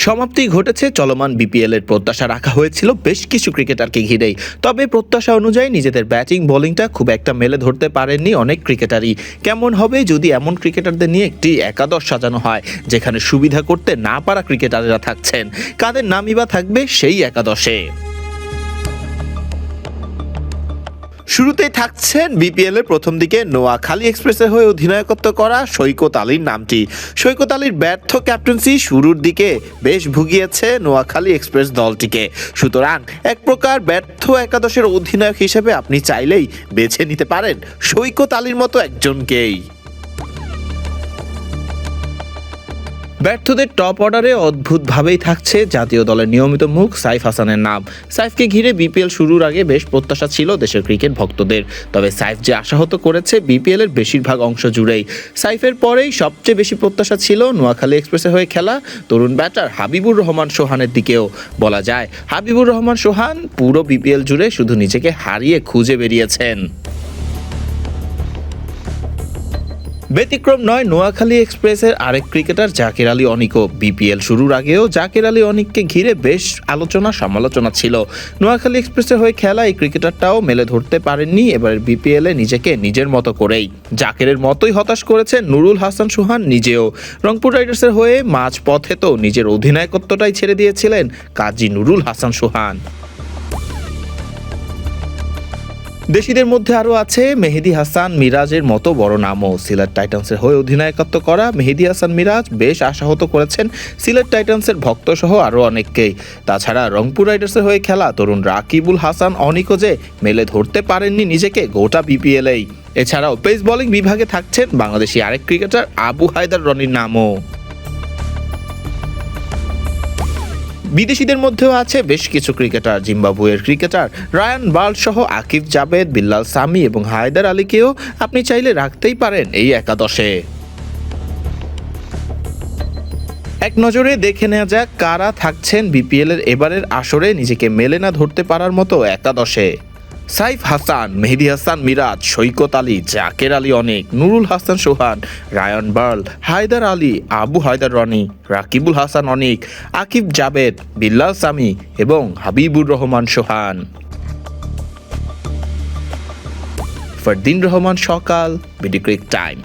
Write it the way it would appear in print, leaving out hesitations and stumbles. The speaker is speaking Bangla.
সমাপ্তি ঘটেছে চলমান বিপিএল এর প্রত্যাশা রাখা হয়েছিল বেশ কিছু ক্রিকেটারকে ঘিরেই। তবে প্রত্যাশা অনুযায়ী নিজেদের ব্যাটিং বোলিংটা খুব একটা মেলে ধরতে পারেননি অনেক ক্রিকেটারই। কেমন হবে যদি এমন ক্রিকেটারদের নিয়ে একটি একাদশ সাজানো হয় যেখানে সুবিধা করতে না পারা ক্রিকেটাররা থাকছেন, কাদের নামই বা থাকবে সেই একাদশে? শুরুতেই থাকছেন বিপিএল এর প্রথম দিকে নোয়াখালী এক্সপ্রেসের হয়ে অধিনায়কত্ব করা সৈকত আলীর নামটি। সৈকত আলীর ব্যর্থ ক্যাপ্টেন্সি শুরুর দিকে বেশ ভুগিয়েছে নোয়াখালী এক্সপ্রেস দলটিকে। সুতরাং এক প্রকার ব্যর্থ একাদশের অধিনায়ক হিসেবে আপনি চাইলেই বেছে নিতে পারেন সৈকত আলীর মতো একজনকেই। ব্যর্থদের টপ অর্ডারে অদ্ভুতভাবেই থাকছে জাতীয় দলের নিয়মিত মুখ সাইফ হাসানের নাম। সাইফকে ঘিরে বিপিএল শুরুর আগে বেশ প্রত্যাশা ছিল দেশের ক্রিকেট ভক্তদের। তবে সাইফ যে আশাহত করেছে বিপিএল এর বেশিরভাগ অংশ জুড়েই। সাইফের পরেই সবচেয়ে বেশি প্রত্যাশা ছিল নোয়াখালী এক্সপ্রেসে হয়ে খেলা তরুণ ব্যাটার হাবিবুর রহমান সোহানের দিকেও। বলা যায় হাবিবুর রহমান সোহান পুরো বিপিএল জুড়ে শুধু নিজেকে হারিয়ে খুঁজে বেরিয়েছেন। ব্যতিক্রম নয় নোয়াখালী এক্সপ্রেসের আরেক ক্রিকেটার জাকির আলী অনিকও। বিপিএল শুরুর আগেও জাকির আলী অনিককে ঘিরে বেশ আলোচনা সমালোচনা ছিল। নোয়াখালী এক্সপ্রেসের হয়ে খেলা এই ক্রিকেটারটাও মেলে ধরতে পারেননি এবারের বিপিএলে নিজেকে নিজের মতো করেই। জাকিরের মতোই হতাশ করেছেন নুরুল হাসান সোহান নিজেও। রংপুর রাইডার্সের হয়ে মাঝ পথে তো নিজের অধিনায়কত্বটাই ছেড়ে দিয়েছিলেন কাজী নুরুল হাসান সোহান। দেশিদের মধ্যে আরও আছে মেহেদী হাসান মিরাজের মতো বড় নামও। সিলেট টাইটান্সের হয়ে অধিনায়কত্ব করা মেহেদী হাসান মিরাজ বেশ আশাহত করেছেন সিলেট টাইটান্সের ভক্তসহ আরও অনেককেই। তাছাড়া রংপুর রাইডার্সের হয়ে খেলা তরুণ রাকিবুল হাসান অনিকও যে মেলে ধরতে পারেননি নিজেকে গোটা বিপিএলেই। এছাড়াও পেস বোলিং বিভাগে থাকছেন বাংলাদেশি আরেক ক্রিকেটার আবু হায়দার রনির নামও। বিদেশিদের মধ্যেও আছে বেশ কিছু ক্রিকেটার। জিম্বাবুয়ের ক্রিকেটার রায়ান বার্ল সহ আকিব জাবেদ, বিল্লাল সামি এবং হায়দার আলীকেও আপনি চাইলে রাখতেই পারেন এই একাদশে। এক নজরে দেখে নেওয়া যাক কারা থাকছেন বিপিএল এর এবারের আসরে নিজেকে মেলে না ধরতে পারার মতো একাদশে। সাইফ হাসান, মেহেদী হাসান মিরাজ, সৈকত আলী, জাকের আলী অনিক, নুরুল হাসান সোহান, রায়ান বার্ল, হায়দার আলী, আবু হায়দার রনি, রাকিবুল হাসান অনিক, আকিব জাবেদ, বিল্লাল সামি এবং হাবিবুর রহমান সোহান। ফরদিন রহমান সকাল, বিডি ক্রিক টাইম।